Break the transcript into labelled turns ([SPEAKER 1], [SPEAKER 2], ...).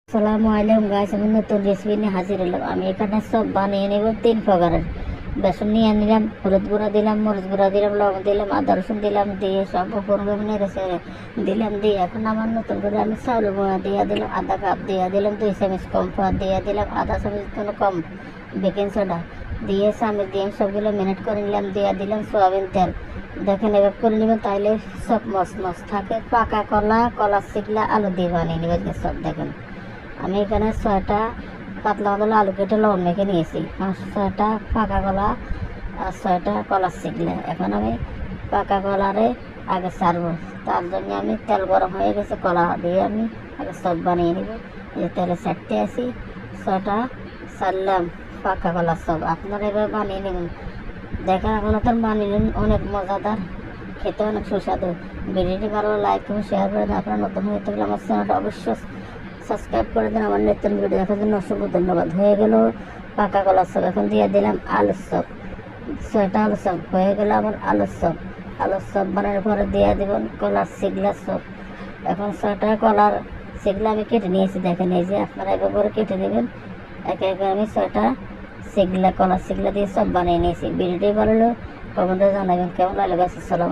[SPEAKER 1] আসসালামু আলাইকুম গাইস, আমি নতুন রেসিপি নিয়ে হাজির হলাম। আমি এখানে সব বানিয়ে নেব 3 প্রকারের। বেসন নিয়ে নিলাম, হলুদ গুঁড়া দিলাম, মরিচ গুঁড়া দিলাম, লবণ দিলাম, আদা রসুন দিলাম, দিয়ে সব উপকরণ রেখে দিলাম। দিয়ে এখন আমার নতুন করে আমি চাউল গুঁড়া দিয়ে দিলাম আধা কাপ, দিয়ে দিলাম 2 চামচ কর্নফ্লাওয়ার, দিয়ে দিলাম আধা চামচ কম বেকিং সোডা, দিয়ে চামচ দিয়ে সবগুলো মিনিট করে নিলাম। দিয়ে দিলাম সয়াবিন তেল। দেখেন এবার করে নেবেন, তাইলে সব মস থাকে। পাকা কলা, কলার শিকলা, আলু দিয়ে বানিয়ে নেবেন সব। দেখেন আমি এখানে 6টা পাতলা পাতলা আলু কেটে লবণ মেখে নিয়েছি, 6টা পাকা কলা আর 6টা কলার শিখলে। এখন আমি পাকা কলারে আগে ছাড়বো, তার জন্য আমি তেল গরম হয়ে গেছে, কলা দিয়ে আমি আগে সব বানিয়ে নিব। এই তেলে ছাড়তে আসি 6টা ছাড়লাম পাকা কলার সব। আপনারা এবার বানিয়ে নেবেন। দেখেন এখন তো বানিয়ে নিন, অনেক মজাদার, খেতে অনেক সুস্বাদু। ভিডিওটি ভালো লাইক এবং শেয়ার করে দেন। আপনারা নতুন হয়ে থাকলে আমার চ্যানেলটা অবশ্যই সাবস্ক্রাইব করে দেন। আমার নতুন ভিডিও দেখার জন্য অসংখ্য ধন্যবাদ। হয়ে গেল পাকা কলার চপ। এখন দিয়ে দিলাম আলুর চপ, 6টা আলুর চপ হয়ে গেল আমার আলুর চপ। আলুর চপ বানানোর পরে দিয়ে দেবেন কলার শিগলার চপ। এখন 6টা কলার শিগলা আমি কেটে নিয়েছি, দেখেন এই যে। আপনারা এবার করে কেটে নেবেন। একে একে আমি 6টা শিগলা, কলার শিগলা দিয়ে সব বানিয়ে নিয়েছি। ভিডিওটি ভালো হলে কমেন্টে জানাবেন কেমন লাগলো। আসসালামু আলাইকুম।